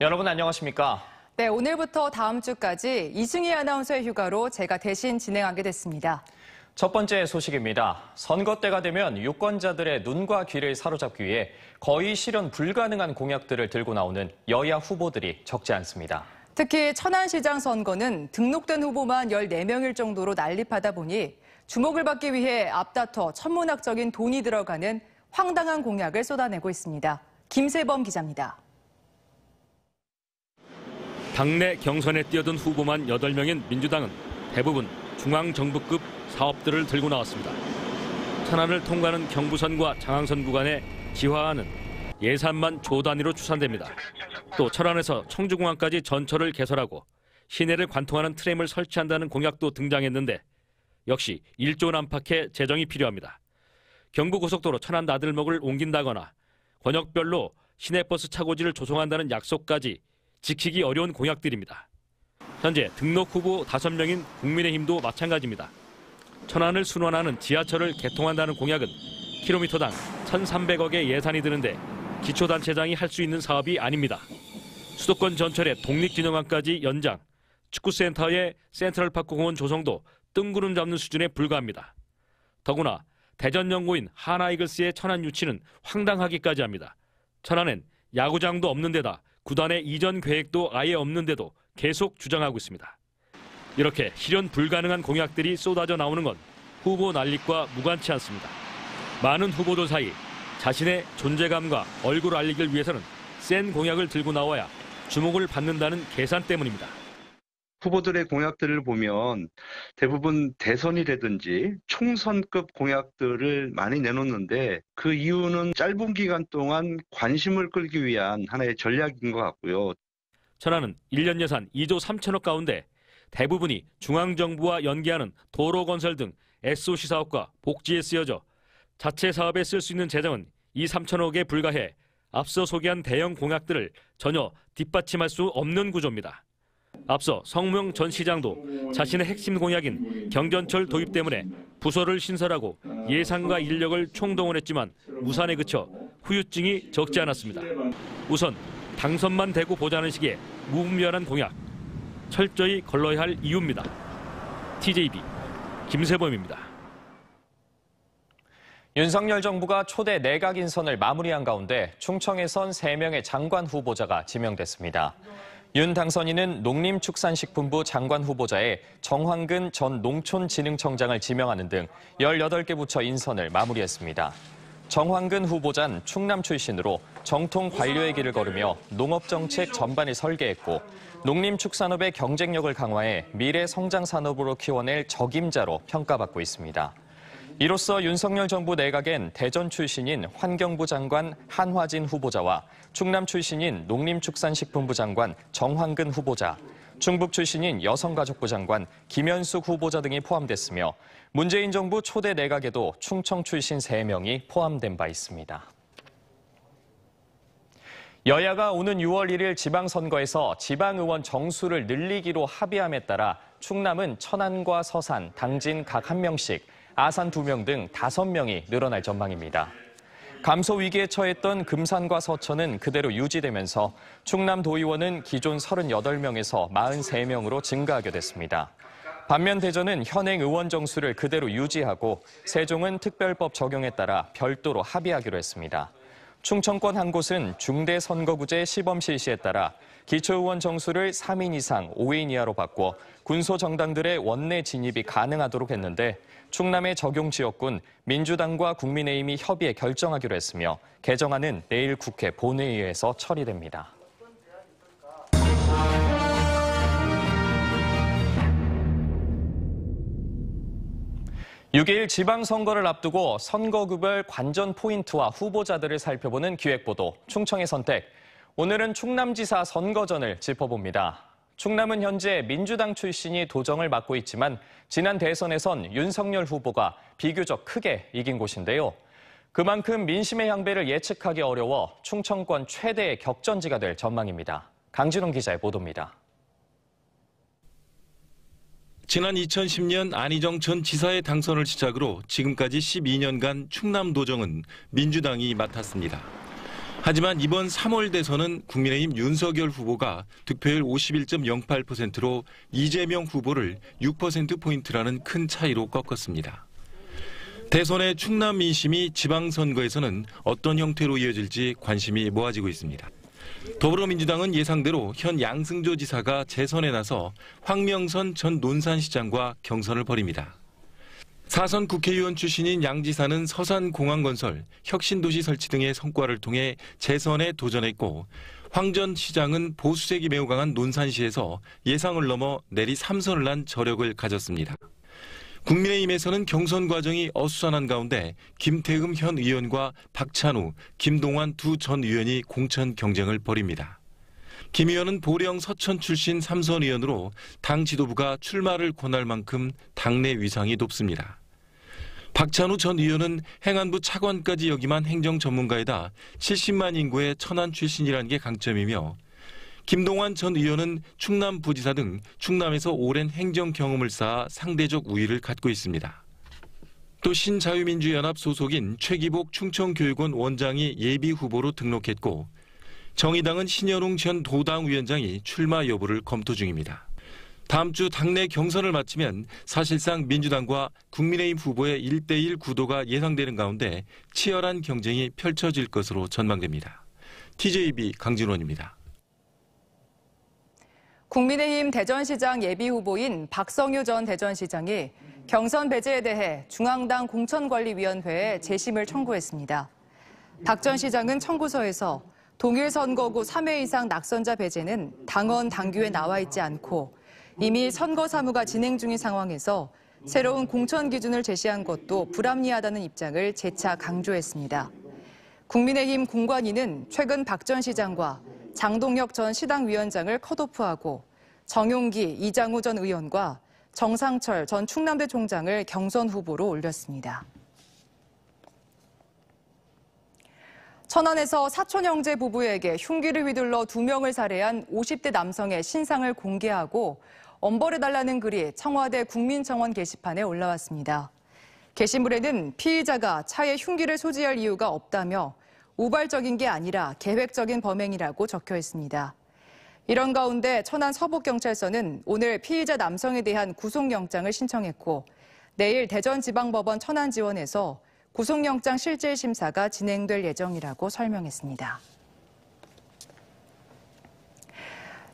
여러분 안녕하십니까? 네, 오늘부터 다음 주까지 이승희 아나운서의 휴가로 제가 대신 진행하게 됐습니다. 첫 번째 소식입니다. 선거 때가 되면 유권자들의 눈과 귀를 사로잡기 위해 거의 실현 불가능한 공약들을 들고 나오는 여야 후보들이 적지 않습니다. 특히 천안시장 선거는 등록된 후보만 14명일 정도로 난립하다 보니 주목을 받기 위해 앞다퉈 천문학적인 돈이 들어가는 황당한 공약을 쏟아내고 있습니다. 김세범 기자입니다. 당내 경선에 뛰어든 후보만 8명인 민주당은 대부분 중앙정부급 사업들을 들고 나왔습니다. 천안을 통과하는 경부선과 장항선 구간의 지하화는 예산만 조 단위로 추산됩니다. 또 천안에서 청주공항까지 전철을 개설하고 시내를 관통하는 트램을 설치한다는 공약도 등장했는데 역시 1조 원 안팎의 재정이 필요합니다. 경부고속도로 천안 나들목을 옮긴다거나 권역별로 시내버스 차고지를 조성한다는 약속까지 지키기 어려운 공약들입니다. 현재 등록 후보 5명인 국민의힘도 마찬가지입니다. 천안을 순환하는 지하철을 개통한다는 공약은 킬로미터당 1,300억의 예산이 드는데 기초단체장이 할 수 있는 사업이 아닙니다. 수도권 전철의 독립기념관까지 연장, 축구센터의 센트럴파크 공원 조성도 뜬구름 잡는 수준에 불과합니다. 더구나 대전연고인 하나이글스의 천안 유치는 황당하기까지 합니다. 천안엔 야구장도 없는 데다 구단의 이전 계획도 아예 없는데도 계속 주장하고 있습니다. 이렇게 실현 불가능한 공약들이 쏟아져 나오는 건 후보 난립과 무관치 않습니다. 많은 후보들 사이 자신의 존재감과 얼굴 알리기를 위해서는 센 공약을 들고 나와야 주목을 받는다는 계산 때문입니다. 후보들의 공약들을 보면 대부분 대선이라든지 총선급 공약들을 많이 내놓는데 그 이유는 짧은 기간 동안 관심을 끌기 위한 하나의 전략인 것 같고요. 천안은 1년 예산 2조 3천억 가운데 대부분이 중앙정부와 연계하는 도로 건설 등 SOC 사업과 복지에 쓰여져 자체 사업에 쓸 수 있는 재정은 2, 3천억에 불과해 앞서 소개한 대형 공약들을 전혀 뒷받침할 수 없는 구조입니다. 앞서 성명 전 시장도 자신의 핵심 공약인 경전철 도입 때문에 부서를 신설하고 예산과 인력을 총동원했지만 무산에 그쳐 후유증이 적지 않았습니다. 우선 당선만 되고 보자는 식의 무분별한 공약, 철저히 걸러야 할 이유입니다. TJB 김세범입니다. 윤석열 정부가 초대 내각 인선을 마무리한 가운데 충청에선 3명의 장관 후보자가 지명됐습니다. 윤 당선인은 농림축산식품부 장관 후보자에 정황근 전 농촌진흥청장을 지명하는 등 18개 부처 인선을 마무리했습니다. 정황근 후보자는 충남 출신으로 정통 관료의 길을 걸으며 농업정책 전반을 설계했고 농림축산업의 경쟁력을 강화해 미래 성장 산업으로 키워낼 적임자로 평가받고 있습니다. 이로써 윤석열 정부 내각엔 대전 출신인 환경부 장관 한화진 후보자와 충남 출신인 농림축산식품부 장관 정황근 후보자, 충북 출신인 여성가족부 장관 김현숙 후보자 등이 포함됐으며 문재인 정부 초대 내각에도 충청 출신 3명이 포함된 바 있습니다. 여야가 오는 6월 1일 지방선거에서 지방의원 정수를 늘리기로 합의함에 따라 충남은 천안과 서산, 당진 각 1명씩, 아산 2명 등 5명이 늘어날 전망입니다. 감소 위기에 처했던 금산과 서천은 그대로 유지되면서 충남도의원은 기존 38명에서 43명으로 증가하게 됐습니다. 반면 대전은 현행 의원 정수를 그대로 유지하고 세종은 특별법 적용에 따라 별도로 합의하기로 했습니다. 충청권 한 곳은 중대선거구제 시범 실시에 따라 기초의원 정수를 3인 이상 5인 이하로 바꿔 군소정당들의 원내 진입이 가능하도록 했는데 충남의 적용 지역군 민주당과 국민의힘이 협의해 결정하기로 했으며 개정안은 내일 국회 본회의에서 처리됩니다. 6일 지방선거를 앞두고 선거구별 관전 포인트와 후보자들을 살펴보는 기획보도 충청의 선택. 오늘은 충남지사 선거전을 짚어봅니다. 충남은 현재 민주당 출신이 도정을 맡고 있지만 지난 대선에선 윤석열 후보가 비교적 크게 이긴 곳인데요. 그만큼 민심의 향배를 예측하기 어려워 충청권 최대의 격전지가 될 전망입니다. 강진홍 기자의 보도입니다. 지난 2010년 안희정 전 지사의 당선을 시작으로 지금까지 12년간 충남도정은 민주당이 맡았습니다. 하지만 이번 3월 대선은 국민의힘 윤석열 후보가 득표율 51.08%로 이재명 후보를 6%포인트라는 큰 차이로 꺾었습니다. 대선의 충남 민심이 지방선거에서는 어떤 형태로 이어질지 관심이 모아지고 있습니다. 더불어민주당은 예상대로 현 양승조 지사가 재선에 나서 황명선 전 논산시장과 경선을 벌입니다. 4선 국회의원 출신인 양 지사는 서산공항건설, 혁신도시 설치 등의 성과를 통해 재선에 도전했고 황 전 시장은 보수색이 매우 강한 논산시에서 예상을 넘어 내리 3선을 한 저력을 가졌습니다. 국민의힘에서는 경선 과정이 어수선한 가운데 김태흠 현 의원과 박찬우, 김동완 두 전 의원이 공천 경쟁을 벌입니다. 김 의원은 보령 서천 출신 3선 의원으로 당 지도부가 출마를 권할 만큼 당내 위상이 높습니다. 박찬우 전 의원은 행안부 차관까지 역임한 행정 전문가이다 70만 인구의 천안 출신이라는 게 강점이며 김동완 전 의원은 충남 부지사 등 충남에서 오랜 행정 경험을 쌓아 상대적 우위를 갖고 있습니다. 또 신자유민주연합 소속인 최기복 충청교육원 원장이 예비 후보로 등록했고 정의당은 신여롱 전 도당 위원장이 출마 여부를 검토 중입니다. 다음 주 당내 경선을 마치면 사실상 민주당과 국민의힘 후보의 1대1 구도가 예상되는 가운데 치열한 경쟁이 펼쳐질 것으로 전망됩니다. TJB 강진원입니다. 국민의힘 대전시장 예비후보인 박성유 전 대전시장이 경선 배제에 대해 중앙당 공천관리위원회에 재심을 청구했습니다. 박 전 시장은 청구서에서 동일 선거구 3회 이상 낙선자 배제는 당원 당규에 나와 있지 않고 이미 선거 사무가 진행 중인 상황에서 새로운 공천 기준을 제시한 것도 불합리하다는 입장을 재차 강조했습니다. 국민의힘 공관위는 최근 박 전 시장과 장동혁 전 시당위원장을 컷오프하고 정용기, 이장우 전 의원과 정상철 전 충남대 총장을 경선 후보로 올렸습니다. 천안에서 사촌 형제 부부에게 흉기를 휘둘러 2명을 살해한 50대 남성의 신상을 공개하고 엄벌해달라는 글이 청와대 국민청원 게시판에 올라왔습니다. 게시물에는 피의자가 차에 흉기를 소지할 이유가 없다며 우발적인 게 아니라 계획적인 범행이라고 적혀 있습니다. 이런 가운데 천안 서북경찰서는 오늘 피의자 남성에 대한 구속영장을 신청했고 내일 대전지방법원 천안지원에서 구속영장 실질심사가 진행될 예정이라고 설명했습니다.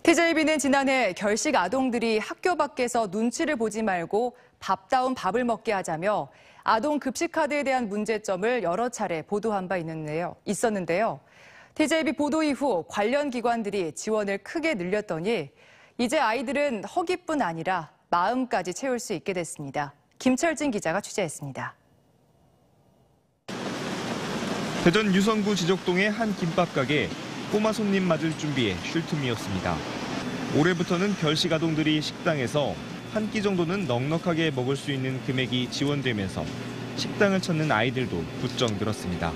TJB는 지난해 결식 아동들이 학교 밖에서 눈치를 보지 말고 밥다운 밥을 먹게 하자며 아동 급식카드에 대한 문제점을 여러 차례 보도한 바 있었는데요. TJB 보도 이후 관련 기관들이 지원을 크게 늘렸더니 이제 아이들은 허기뿐 아니라 마음까지 채울 수 있게 됐습니다. 김철진 기자가 취재했습니다. 대전 유성구 지적동의 한 김밥 가게, 꼬마 손님 맞을 준비에 쉴 틈이었습니다. 올해부터는 결식 아동들이 식당에서 한 끼 정도는 넉넉하게 먹을 수 있는 금액이 지원되면서 식당을 찾는 아이들도 부쩍 늘었습니다.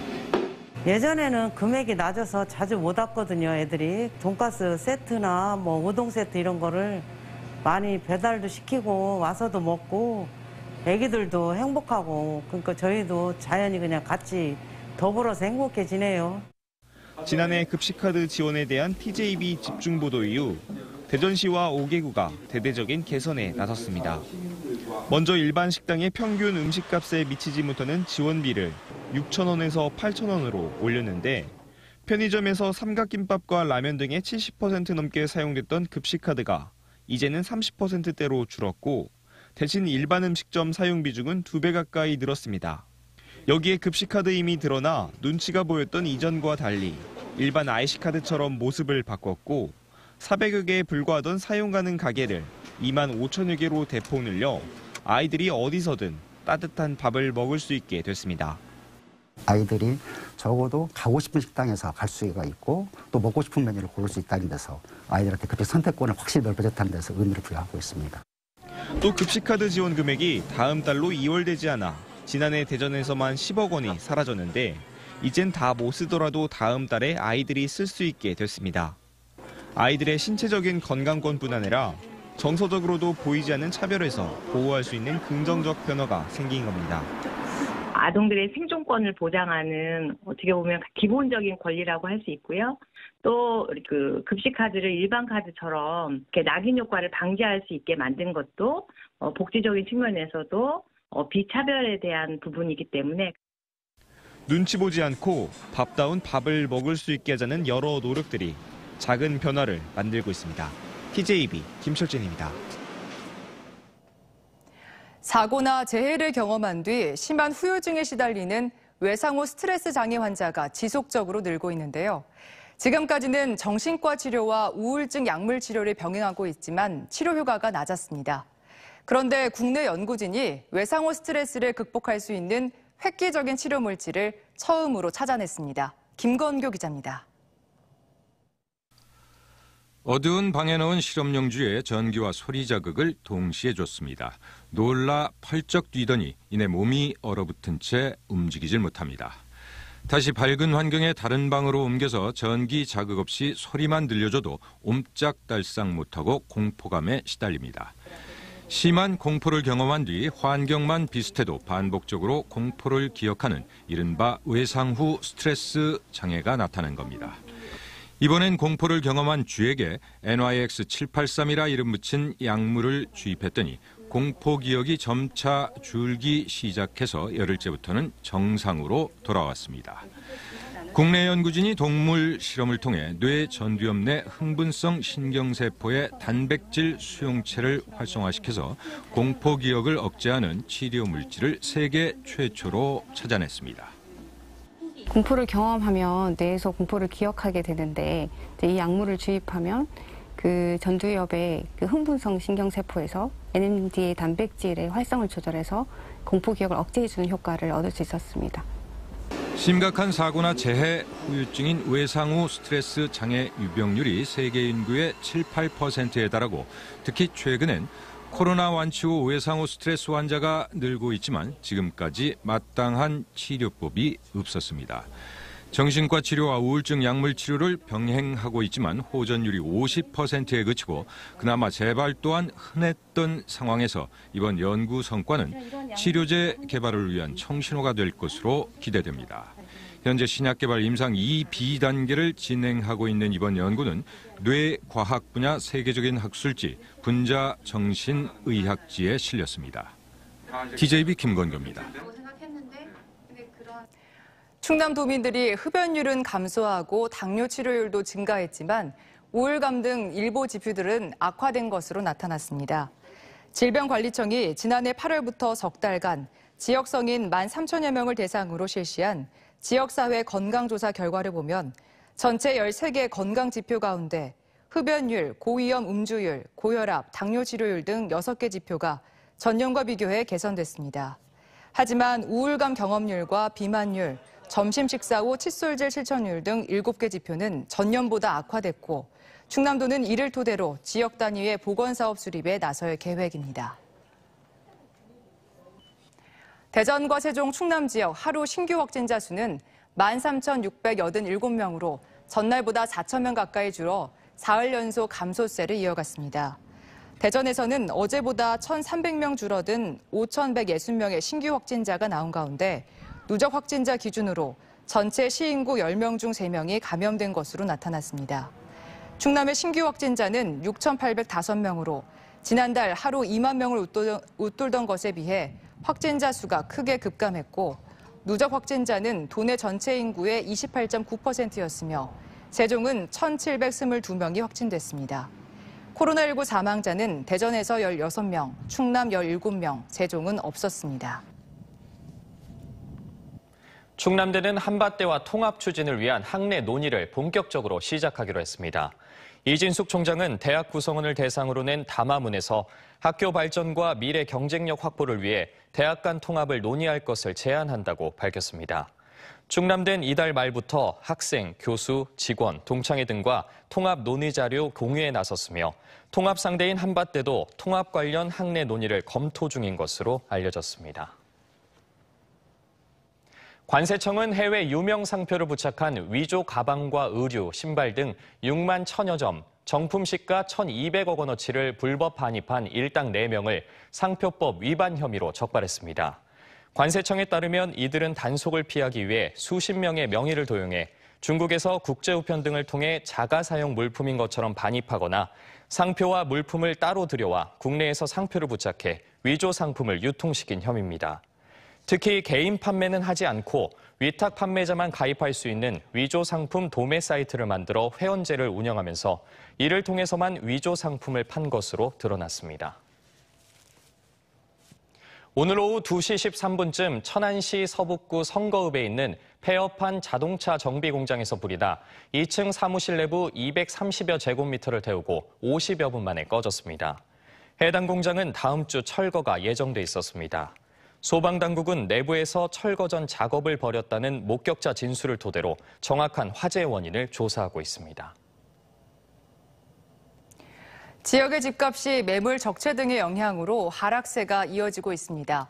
예전에는 금액이 낮아서 자주 못 왔거든요, 애들이. 돈가스 세트나 우동 세트 이런 거를 많이 배달도 시키고 와서도 먹고 애기들도 행복하고 그러니까 저희도 자연히 그냥 같이 더불어서 행복해지네요. 지난해 급식카드 지원에 대한 TJB 집중보도 이후 대전시와 5개구가 대대적인 개선에 나섰습니다. 먼저 일반 식당의 평균 음식값에 미치지 못하는 지원비를 6,000원에서 8,000원으로 올렸는데 편의점에서 삼각김밥과 라면 등의 70% 넘게 사용됐던 급식카드가 이제는 30%대로 줄었고 대신 일반 음식점 사용 비중은 2배 가까이 늘었습니다. 여기에 급식카드 힘이 드러나 눈치가 보였던 이전과 달리 일반 IC카드처럼 모습을 바꿨고 400여 개에 불과하던 사용 가능 가게를 2만 5천여 개로 대폭 늘려 아이들이 어디서든 따뜻한 밥을 먹을 수 있게 됐습니다. 아이들이 적어도 가고 싶은 식당에서 갈 수가 있고 또 먹고 싶은 메뉴를 고를 수 있다는 데서 아이들한테 급식 선택권을 확실히 넓어졌다는 데서 의미를 부여하고 있습니다. 또 급식카드 지원 금액이 다음 달로 2월되지 않아 지난해 대전에서만 10억 원이 사라졌는데 이젠 다 못 쓰더라도 다음 달에 아이들이 쓸 수 있게 됐습니다. 아이들의 신체적인 건강권뿐 아니라 정서적으로도 보이지 않는 차별에서 보호할 수 있는 긍정적 변화가 생긴 겁니다. 아동들의 생존권 치료권을 보장하는 어떻게 보면 기본적인 권리라고 할 수 있고요. 또 그 급식 카드를 일반 카드처럼 이렇게 낙인 효과를 방지할 수 있게 만든 것도 복지적인 측면에서도 비차별에 대한 부분이기 때문에 눈치 보지 않고 밥다운 밥을 먹을 수 있게 하자는 여러 노력들이 작은 변화를 만들고 있습니다. TJB 김철진입니다. 사고나 재해를 경험한 뒤 심한 후유증에 시달리는 외상후 스트레스 장애 환자가 지속적으로 늘고 있는데요. 지금까지는 정신과 치료와 우울증 약물 치료를 병행하고 있지만 치료 효과가 낮았습니다. 그런데 국내 연구진이 외상후 스트레스를 극복할 수 있는 획기적인 치료 물질을 처음으로 찾아냈습니다. 김건교 기자입니다. 어두운 방에 넣은 실험용주에 전기와 소리 자극을 동시에 줬습니다. 놀라 펄쩍 뛰더니 이내 몸이 얼어붙은 채 움직이질 못합니다. 다시 밝은 환경의 다른 방으로 옮겨서 전기 자극 없이 소리만 들려줘도 옴짝달싹 못하고 공포감에 시달립니다. 심한 공포를 경험한 뒤 환경만 비슷해도 반복적으로 공포를 기억하는 이른바 외상 후 스트레스 장애가 나타난 겁니다. 이번엔 공포를 경험한 쥐에게 NYX783이라 이름 붙인 약물을 주입했더니 공포 기억이 점차 줄기 시작해서 열흘째부터는 정상으로 돌아왔습니다. 국내 연구진이 동물 실험을 통해 뇌 전두엽 내 흥분성 신경세포의 단백질 수용체를 활성화시켜서 공포 기억을 억제하는 치료 물질을 세계 최초로 찾아냈습니다. 공포를 경험하면 뇌에서 공포를 기억하게 되는데 이 약물을 주입하면 그 전두엽의 그 흥분성 신경세포에서 NMDA 단백질의 활성을 조절해서 공포 기억을 억제해주는 효과를 얻을 수 있었습니다. 심각한 사고나 재해, 후유증인 외상후 스트레스 장애 유병률이 세계 인구의 7, 8%에 달하고 특히 최근엔 코로나 완치 후 외상후 스트레스 환자가 늘고 있지만 지금까지 마땅한 치료법이 없었습니다. 정신과 치료와 우울증 약물 치료를 병행하고 있지만 호전율이 50%에 그치고 그나마 재발 또한 흔했던 상황에서 이번 연구 성과는 치료제 개발을 위한 청신호가 될 것으로 기대됩니다. 현재 신약 개발 임상 2B 단계를 진행하고 있는 이번 연구는 뇌과학 분야 세계적인 학술지 분자정신의학지에 실렸습니다. TJB 김건교입니다. 충남 도민들이 흡연율은 감소하고 당뇨 치료율도 증가했지만 우울감 등 일부 지표들은 악화된 것으로 나타났습니다. 질병관리청이 지난해 8월부터 석 달간 지역 성인 13,000여 명을 대상으로 실시한 지역사회 건강조사 결과를 보면 전체 13개 건강 지표 가운데 흡연율, 고위험 음주율, 고혈압, 당뇨 치료율 등 6개 지표가 전년과 비교해 개선됐습니다. 하지만 우울감 경험률과 비만율, 점심 식사 후 칫솔질 실천율 등 7개 지표는 전년보다 악화됐고 충남도는 이를 토대로 지역 단위의 보건사업 수립에 나설 계획입니다. 대전과 세종 충남 지역 하루 신규 확진자 수는 13,687명으로 전날보다 4,000명 가까이 줄어 사흘 연속 감소세를 이어갔습니다. 대전에서는 어제보다 1,300명 줄어든 5,160명의 신규 확진자가 나온 가운데 누적 확진자 기준으로 전체 시인구 10명 중 3명이 감염된 것으로 나타났습니다. 충남의 신규 확진자는 6,805명으로 지난달 하루 2만 명을 웃돌던 것에 비해 확진자 수가 크게 급감했고 누적 확진자는 도내 전체 인구의 28.9%였으며 세종은 1,722명이 확진됐습니다. 코로나19 사망자는 대전에서 16명, 충남 17명, 세종은 없었습니다. 충남대는 한밭대와 통합 추진을 위한 학내 논의를 본격적으로 시작하기로 했습니다. 이진숙 총장은 대학 구성원을 대상으로 낸 담화문에서 학교 발전과 미래 경쟁력 확보를 위해 대학 간 통합을 논의할 것을 제안한다고 밝혔습니다. 충남대는 이달 말부터 학생, 교수, 직원, 동창회 등과 통합 논의 자료 공유에 나섰으며 통합 상대인 한밭대도 통합 관련 학내 논의를 검토 중인 것으로 알려졌습니다. 관세청은 해외 유명 상표를 부착한 위조 가방과 의류, 신발 등 6만 1,000여 점, 정품 시가 1,200억 원어치를 불법 반입한 일당 4명을 상표법 위반 혐의로 적발했습니다. 관세청에 따르면 이들은 단속을 피하기 위해 수십 명의 명의를 도용해 중국에서 국제우편 등을 통해 자가 사용 물품인 것처럼 반입하거나 상표와 물품을 따로 들여와 국내에서 상표를 부착해 위조 상품을 유통시킨 혐의입니다. 특히 개인 판매는 하지 않고 위탁 판매자만 가입할 수 있는 위조 상품 도매 사이트를 만들어 회원제를 운영하면서 이를 통해서만 위조 상품을 판 것으로 드러났습니다. 오늘 오후 2시 13분쯤 천안시 서북구 성거읍에 있는 폐업한 자동차 정비 공장에서 불이 나 2층 사무실 내부 230여 제곱미터를 태우고 50여 분 만에 꺼졌습니다. 해당 공장은 다음 주 철거가 예정돼 있었습니다. 소방당국은 내부에서 철거 전 작업을 벌였다는 목격자 진술을 토대로 정확한 화재 원인을 조사하고 있습니다. 지역의 집값이 매물 적체 등의 영향으로 하락세가 이어지고 있습니다.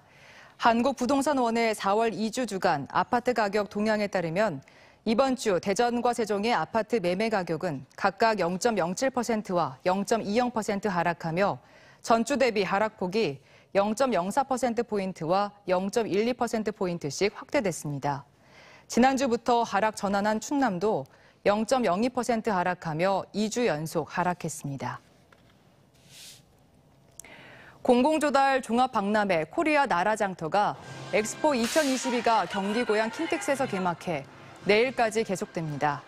한국부동산원의 4월 2주 주간 아파트 가격 동향에 따르면 이번 주 대전과 세종의 아파트 매매 가격은 각각 0.07%와 0.20% 하락하며 전주 대비 하락폭이 0.04%포인트와 0.12%포인트씩 확대됐습니다. 지난주부터 하락 전환한 충남도 0.02% 하락하며 2주 연속 하락했습니다. 공공조달 종합박람회 코리아 나라장터가 엑스포 2022가 경기 고향 킨텍스에서 개막해 내일까지 계속됩니다.